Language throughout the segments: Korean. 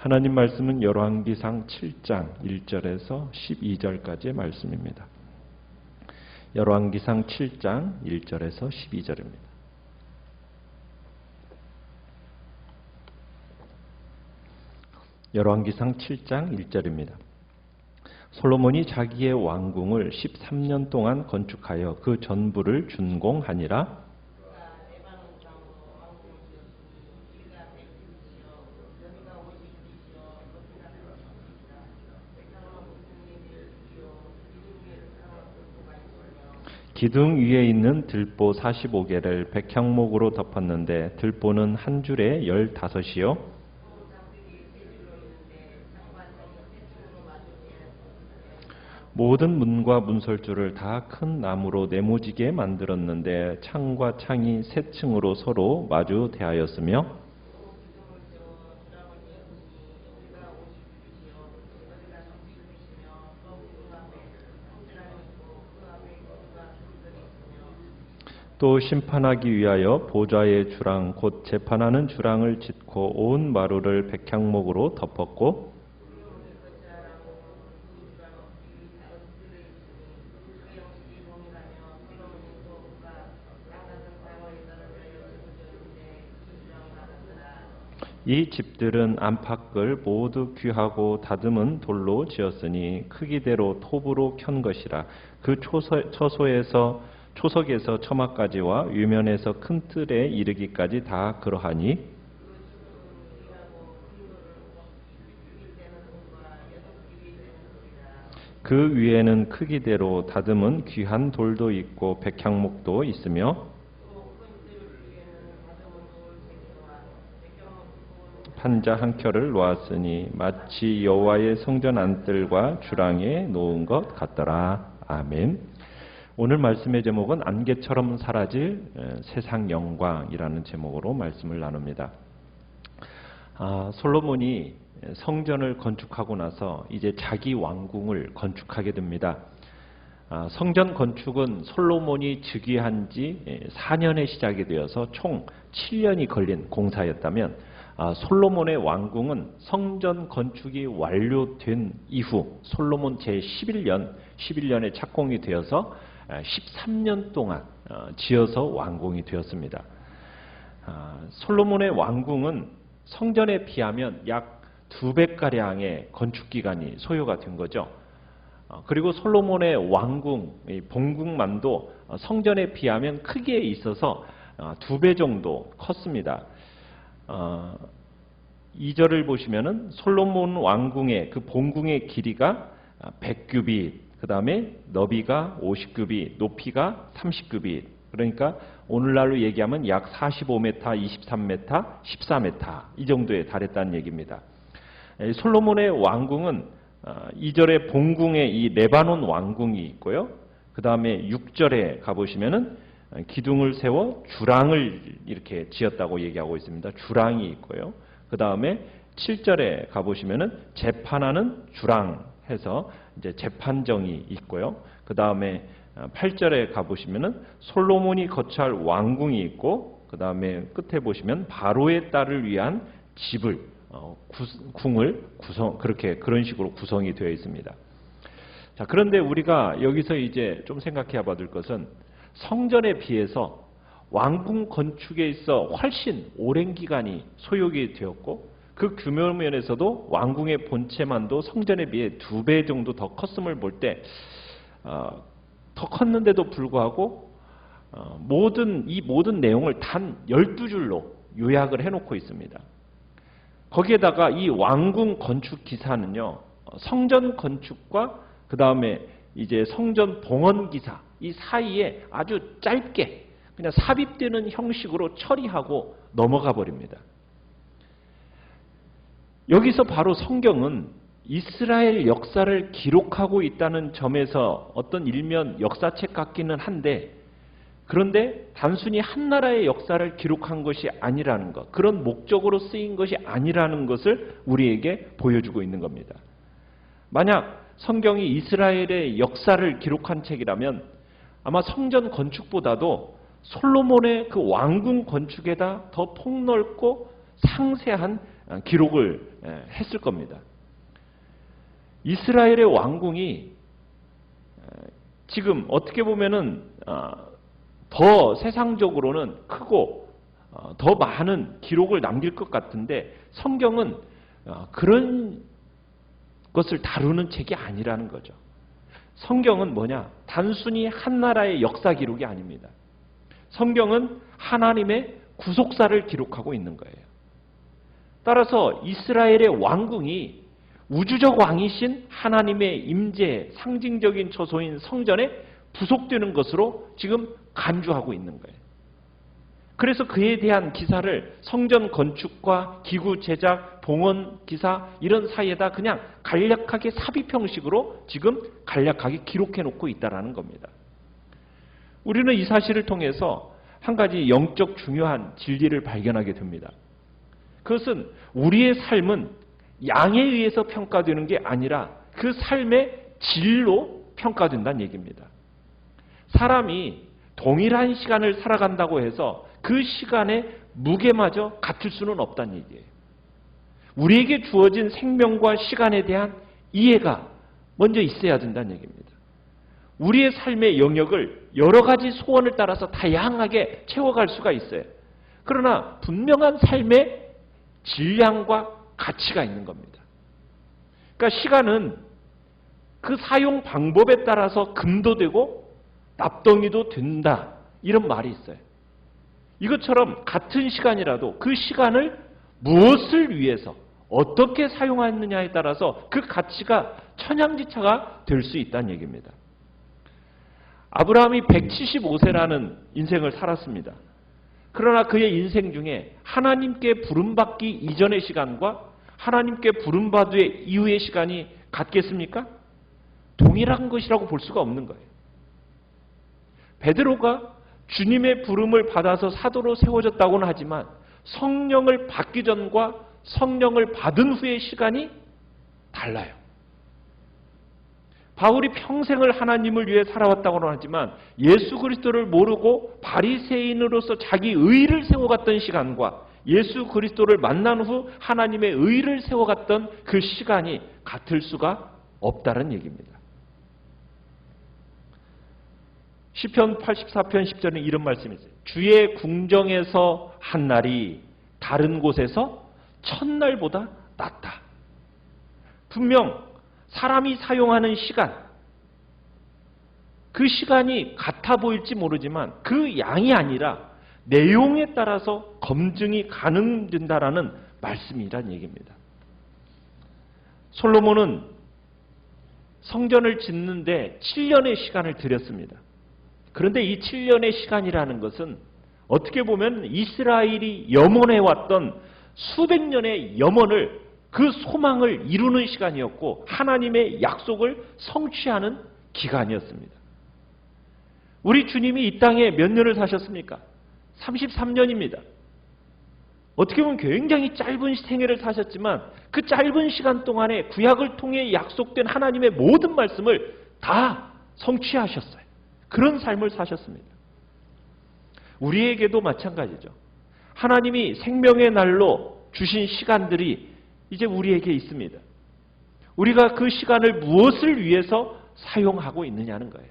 하나님 말씀은 열왕기상 7장 1절에서 12절까지의 말씀입니다. 열왕기상 7장 1절에서 12절입니다. 열왕기상 7장 1절입니다. 솔로몬이 자기의 왕궁을 13년 동안 건축하여 그 전부를 준공하니라. 기둥 위에 있는 들보 45개를 백향목으로 덮었는데 들보는 한 줄에 15이요. 모든 문과 문설주를 다 큰 나무로 네모지게 만들었는데 창과 창이 세 층으로 서로 마주 대하였으며 또 심판하기 위하여 보좌의 주랑 곧 재판하는 주랑을 짓고 온 마루를 백향목으로 덮었고 이 집들은 안팎을 모두 귀하고 다듬은 돌로 지었으니 크기대로 톱으로 켠 것이라. 그 초석에서 처마까지와 위면에서 큰 뜰에 이르기까지 다 그러하니 그 위에는 크기대로 다듬은 귀한 돌도 있고 백향목도 있으며 판자 한 켤을 놓았으니 마치 여호와의 성전 안뜰과 주랑에 놓은 것 같더라. 아멘. 오늘 말씀의 제목은 안개처럼 사라질 세상 영광이라는 제목으로 말씀을 나눕니다. 솔로몬이 성전을 건축하고 나서 이제 자기 왕궁을 건축하게 됩니다. 성전 건축은 솔로몬이 즉위한 지 4년에 시작이 되어서 총 7년이 걸린 공사였다면 솔로몬의 왕궁은 성전 건축이 완료된 이후 솔로몬 제11년에 착공이 되어서 13년 동안 지어서 완공이 되었습니다. 솔로몬의 왕궁은 성전에 비하면 약 2배가량의 건축기간이 소요가 된 거죠. 그리고 솔로몬의 왕궁, 본궁만도 성전에 비하면 크기에 있어서 2배 정도 컸습니다. 2절을 보시면은 솔로몬 왕궁의 그 본궁의 길이가 100규빗, 그 다음에 너비가 50규빗, 높이가 30규빗. 그러니까 오늘날로 얘기하면 약 45m, 23m, 14m 이 정도에 달했다는 얘기입니다. 솔로몬의 왕궁은 2절에 본궁에 이 레바논 왕궁이 있고요. 그 다음에 6절에 가보시면은 기둥을 세워 주랑을 이렇게 지었다고 얘기하고 있습니다. 주랑이 있고요. 그 다음에 7절에 가보시면은 재판하는 주랑 해서 이제 재판정이 있고요. 그 다음에 8절에 가보시면은 솔로몬이 거처할 왕궁이 있고, 그 다음에 끝에 보시면 바로의 딸을 위한 집을 궁을 그런 식으로 구성이 되어 있습니다. 자, 그런데 우리가 여기서 이제 좀 생각해 봐야 될 것은 성전에 비해서 왕궁 건축에 있어 훨씬 오랜 기간이 소요가 되었고 그 규모 면에서도 왕궁의 본체만도 성전에 비해 2배 정도 더 컸음을 볼 때 더 컸는데도 불구하고 이 모든 내용을 단 12줄로 요약을 해놓고 있습니다. 거기에다가 이 왕궁 건축 기사는요, 성전 건축과 그 다음에 이제 성전 봉헌 기사 이 사이에 아주 짧게 그냥 삽입되는 형식으로 처리하고 넘어가 버립니다. 여기서 바로 성경은 이스라엘 역사를 기록하고 있다는 점에서 어떤 일면 역사책 같기는 한데, 그런데 단순히 한 나라의 역사를 기록한 것이 아니라는 것, 그런 목적으로 쓰인 것이 아니라는 것을 우리에게 보여주고 있는 겁니다. 만약 성경이 이스라엘의 역사를 기록한 책이라면 아마 성전 건축보다도 솔로몬의 그 왕궁 건축에다 더 폭넓고 상세한 기록을 했을 겁니다. 이스라엘의 왕궁이 지금 어떻게 보면은 더 세상적으로는 크고 더 많은 기록을 남길 것 같은데 성경은 그런 것을 다루는 책이 아니라는 거죠. 성경은 뭐냐? 단순히 한 나라의 역사 기록이 아닙니다. 성경은 하나님의 구속사를 기록하고 있는 거예요. 따라서 이스라엘의 왕궁이 우주적 왕이신 하나님의 임재, 상징적인 처소인 성전에 부속되는 것으로 지금 간주하고 있는 거예요. 그래서 그에 대한 기사를 성전 건축과 기구 제작, 봉헌 기사 이런 사이에다 그냥 간략하게 삽입 형식으로 지금 간략하게 기록해 놓고 있다는 겁니다. 우리는 이 사실을 통해서 한 가지 영적 중요한 진리를 발견하게 됩니다. 그것은 우리의 삶은 양에 의해서 평가되는 게 아니라 그 삶의 질로 평가된다는 얘기입니다. 사람이 동일한 시간을 살아간다고 해서 그 시간의 무게마저 같을 수는 없다는 얘기예요. 우리에게 주어진 생명과 시간에 대한 이해가 먼저 있어야 된다는 얘기입니다. 우리의 삶의 영역을 여러 가지 소원을 따라서 다양하게 채워갈 수가 있어요. 그러나 분명한 삶의 질량과 가치가 있는 겁니다. 그러니까 시간은 그 사용 방법에 따라서 금도 되고 납덩이도 된다. 이런 말이 있어요. 이것처럼 같은 시간이라도 그 시간을 무엇을 위해서 어떻게 사용하느냐에 따라서 그 가치가 천양지차가 될 수 있다는 얘기입니다. 아브라함이 175세라는 인생을 살았습니다. 그러나 그의 인생 중에 하나님께 부름받기 이전의 시간과 하나님께 부름받을 이후의 시간이 같겠습니까? 동일한 것이라고 볼 수가 없는 거예요. 베드로가 주님의 부름을 받아서 사도로 세워졌다고는 하지만 성령을 받기 전과 성령을 받은 후의 시간이 달라요. 바울이 평생을 하나님을 위해 살아왔다고는 하지만 예수 그리스도를 모르고 바리새인으로서 자기 의를 세워갔던 시간과 예수 그리스도를 만난 후 하나님의 의를 세워갔던 그 시간이 같을 수가 없다는 얘기입니다. 시편 84편 10절에 이런 말씀이 있어요. 주의 궁정에서 한 날이 다른 곳에서 첫날보다 낫다. 분명 사람이 사용하는 시간, 그 시간이 같아 보일지 모르지만 그 양이 아니라 내용에 따라서 검증이 가능된다라는 말씀이란 얘기입니다. 솔로몬은 성전을 짓는데 7년의 시간을 들였습니다. 그런데 이 7년의 시간이라는 것은 어떻게 보면 이스라엘이 염원해왔던 수백 년의 염원을 그 소망을 이루는 시간이었고 하나님의 약속을 성취하는 기간이었습니다. 우리 주님이 이 땅에 몇 년을 사셨습니까? 33년입니다. 어떻게 보면 굉장히 짧은 생애를 사셨지만 그 짧은 시간 동안에 구약을 통해 약속된 하나님의 모든 말씀을 다 성취하셨어요. 그런 삶을 사셨습니다. 우리에게도 마찬가지죠. 하나님이 생명의 날로 주신 시간들이 이제 우리에게 있습니다. 우리가 그 시간을 무엇을 위해서 사용하고 있느냐는 거예요.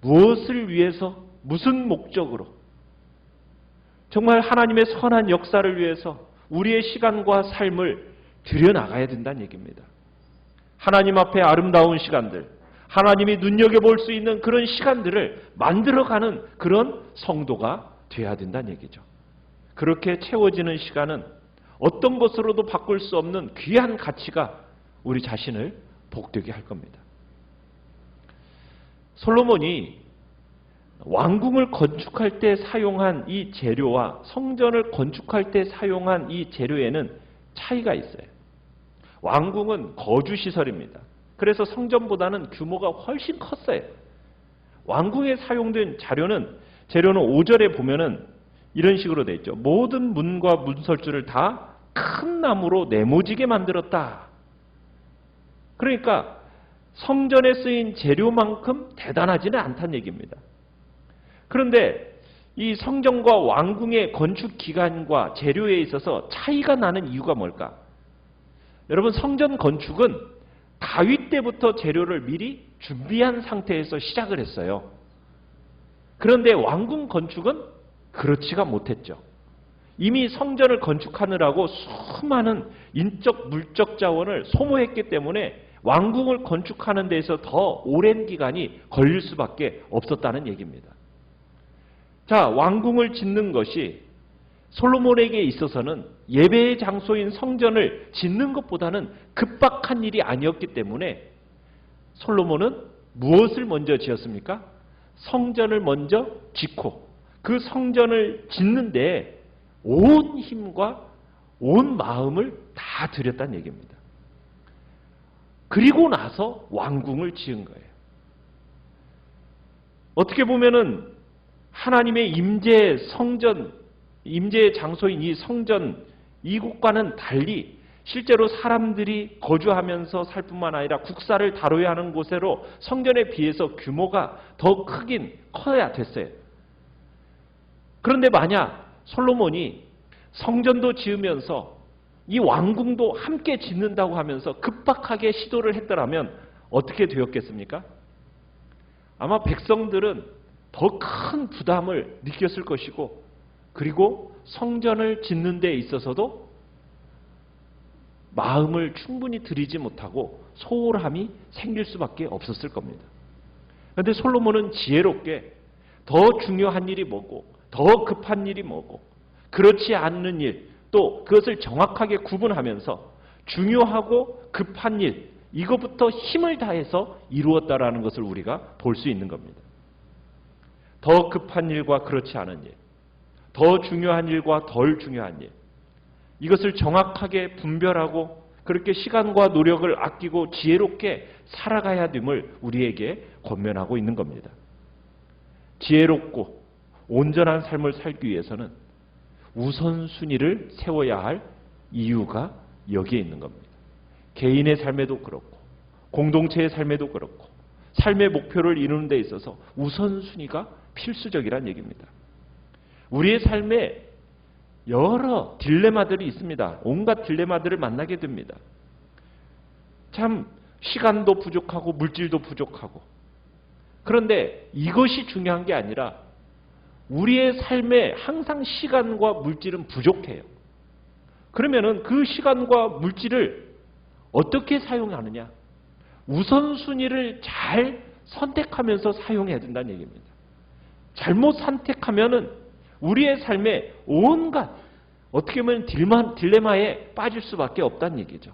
무엇을 위해서, 무슨 목적으로, 정말 하나님의 선한 역사를 위해서 우리의 시간과 삶을 들여나가야 된다는 얘기입니다. 하나님 앞에 아름다운 시간들, 하나님이 눈여겨볼 수 있는 그런 시간들을 만들어가는 그런 성도가 돼야 된다는 얘기죠. 그렇게 채워지는 시간은 어떤 것으로도 바꿀 수 없는 귀한 가치가 우리 자신을 복되게 할 겁니다. 솔로몬이 왕궁을 건축할 때 사용한 이 재료와 성전을 건축할 때 사용한 이 재료에는 차이가 있어요. 왕궁은 거주시설입니다. 그래서 성전보다는 규모가 훨씬 컸어요. 왕궁에 사용된 재료는 5절에 보면은 이런 식으로 되어 있죠. 모든 문과 문설주를 다 큰 나무로 네모지게 만들었다. 그러니까 성전에 쓰인 재료만큼 대단하지는 않다는 얘기입니다. 그런데 이 성전과 왕궁의 건축 기간과 재료에 있어서 차이가 나는 이유가 뭘까? 여러분, 성전 건축은 다윗 때부터 재료를 미리 준비한 상태에서 시작을 했어요. 그런데 왕궁 건축은 그렇지가 못했죠. 이미 성전을 건축하느라고 수많은 인적, 물적 자원을 소모했기 때문에 왕궁을 건축하는 데에서 더 오랜 기간이 걸릴 수밖에 없었다는 얘기입니다. 자, 왕궁을 짓는 것이 솔로몬에게 있어서는 예배의 장소인 성전을 짓는 것보다는 급박한 일이 아니었기 때문에 솔로몬은 무엇을 먼저 지었습니까? 성전을 먼저 짓고 그 성전을 짓는데 온 힘과 온 마음을 다 들였다는 얘기입니다. 그리고 나서 왕궁을 지은 거예요. 어떻게 보면은 하나님의 임재 성전, 임재의 장소인 이 성전, 이곳과는 달리 실제로 사람들이 거주하면서 살 뿐만 아니라 국사를 다뤄야 하는 곳으로 성전에 비해서 규모가 더 크긴 커야 됐어요. 그런데 만약 솔로몬이 성전도 지으면서 이 왕궁도 함께 짓는다고 하면서 급박하게 시도를 했더라면 어떻게 되었겠습니까? 아마 백성들은 더 큰 부담을 느꼈을 것이고, 그리고 성전을 짓는 데 있어서도 마음을 충분히 들이지 못하고 소홀함이 생길 수밖에 없었을 겁니다. 그런데 솔로몬은 지혜롭게 더 중요한 일이 뭐고 더 급한 일이 뭐고 그렇지 않는 일, 또 그것을 정확하게 구분하면서 중요하고 급한 일, 이것부터 힘을 다해서 이루었다라는 것을 우리가 볼 수 있는 겁니다. 더 급한 일과 그렇지 않은 일, 더 중요한 일과 덜 중요한 일, 이것을 정확하게 분별하고 그렇게 시간과 노력을 아끼고 지혜롭게 살아가야 됨을 우리에게 권면하고 있는 겁니다. 지혜롭고 온전한 삶을 살기 위해서는 우선순위를 세워야 할 이유가 여기에 있는 겁니다. 개인의 삶에도 그렇고 공동체의 삶에도 그렇고 삶의 목표를 이루는 데 있어서 우선순위가 필수적이란 얘기입니다. 우리의 삶에 여러 딜레마들이 있습니다. 온갖 딜레마들을 만나게 됩니다. 참 시간도 부족하고 물질도 부족하고, 그런데 이것이 중요한 게 아니라 우리의 삶에 항상 시간과 물질은 부족해요. 그러면은 그 시간과 물질을 어떻게 사용하느냐? 우선순위를 잘 선택하면서 사용해야 된다는 얘기입니다. 잘못 선택하면은 우리의 삶에 온갖 어떻게 보면 딜레마에 빠질 수밖에 없다는 얘기죠.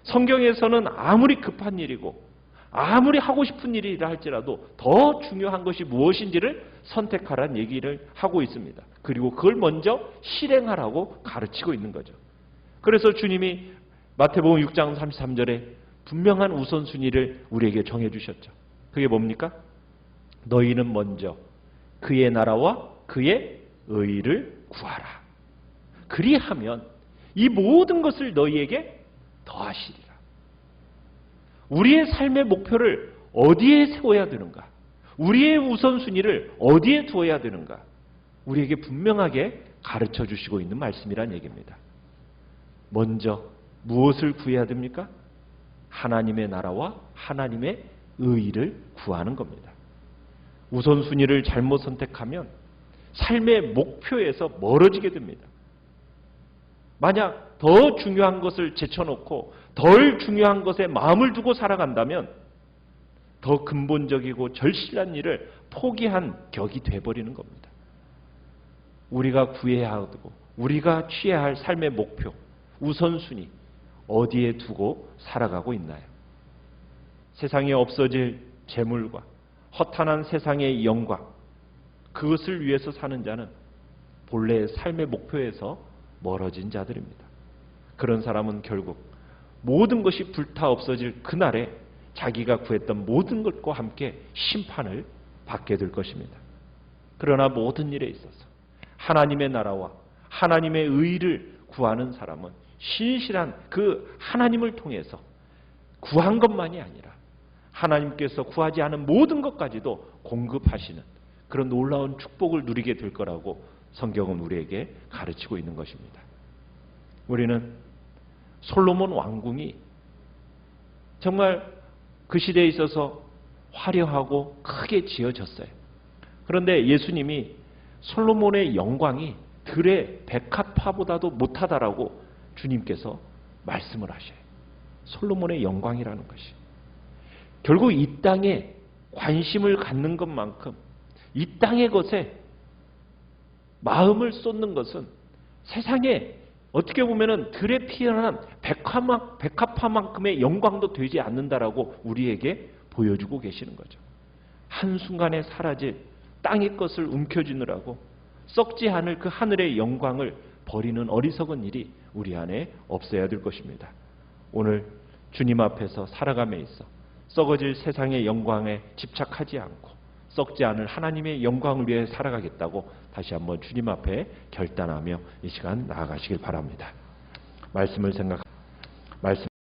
성경에서는 아무리 급한 일이고 아무리 하고 싶은 일이라 할지라도 더 중요한 것이 무엇인지를 선택하라는 얘기를 하고 있습니다. 그리고 그걸 먼저 실행하라고 가르치고 있는 거죠. 그래서 주님이 마태복음 6장 33절에 분명한 우선순위를 우리에게 정해 주셨죠. 그게 뭡니까? 너희는 먼저 그의 나라와 그의 의를 구하라. 그리하면 이 모든 것을 너희에게 더하시리라. 우리의 삶의 목표를 어디에 세워야 되는가? 우리의 우선순위를 어디에 두어야 되는가? 우리에게 분명하게 가르쳐 주시고 있는 말씀이란 얘기입니다. 먼저 무엇을 구해야 됩니까? 하나님의 나라와 하나님의 의를 구하는 겁니다. 우선순위를 잘못 선택하면 삶의 목표에서 멀어지게 됩니다. 만약 더 중요한 것을 제쳐놓고 덜 중요한 것에 마음을 두고 살아간다면 더 근본적이고 절실한 일을 포기한 격이 돼버리는 겁니다. 우리가 구해야 하고 우리가 취해야 할 삶의 목표, 우선순위 어디에 두고 살아가고 있나요? 세상에 없어질 재물과 허탄한 세상의 영광, 그것을 위해서 사는 자는 본래의 삶의 목표에서 멀어진 자들입니다. 그런 사람은 결국 모든 것이 불타 없어질 그날에 자기가 구했던 모든 것과 함께 심판을 받게 될 것입니다. 그러나 모든 일에 있어서 하나님의 나라와 하나님의 의를 구하는 사람은 신실한 그 하나님을 통해서 구한 것만이 아니라 하나님께서 구하지 않은 모든 것까지도 공급하시는 그런 놀라운 축복을 누리게 될 거라고 성경은 우리에게 가르치고 있는 것입니다. 우리는 솔로몬 왕궁이 정말 그 시대에 있어서 화려하고 크게 지어졌어요. 그런데 예수님이 솔로몬의 영광이 들의 백합화보다도 못하다라고 주님께서 말씀을 하셔요. 솔로몬의 영광이라는 것이. 결국 이 땅에 관심을 갖는 것만큼 이 땅의 것에 마음을 쏟는 것은 세상에 어떻게 보면은 들에 피어난 백합화만큼의 영광도 되지 않는다라고 우리에게 보여주고 계시는 거죠. 한순간에 사라질 땅의 것을 움켜쥐느라고 썩지 않을 그 하늘의 영광을 버리는 어리석은 일이 우리 안에 없어야 될 것입니다. 오늘 주님 앞에서 살아감에 있어 썩어질 세상의 영광에 집착하지 않고 썩지 않을 하나님의 영광을 위해 살아가겠다고 다시 한번 주님 앞에 결단하며 이 시간 나아가시길 바랍니다. 말씀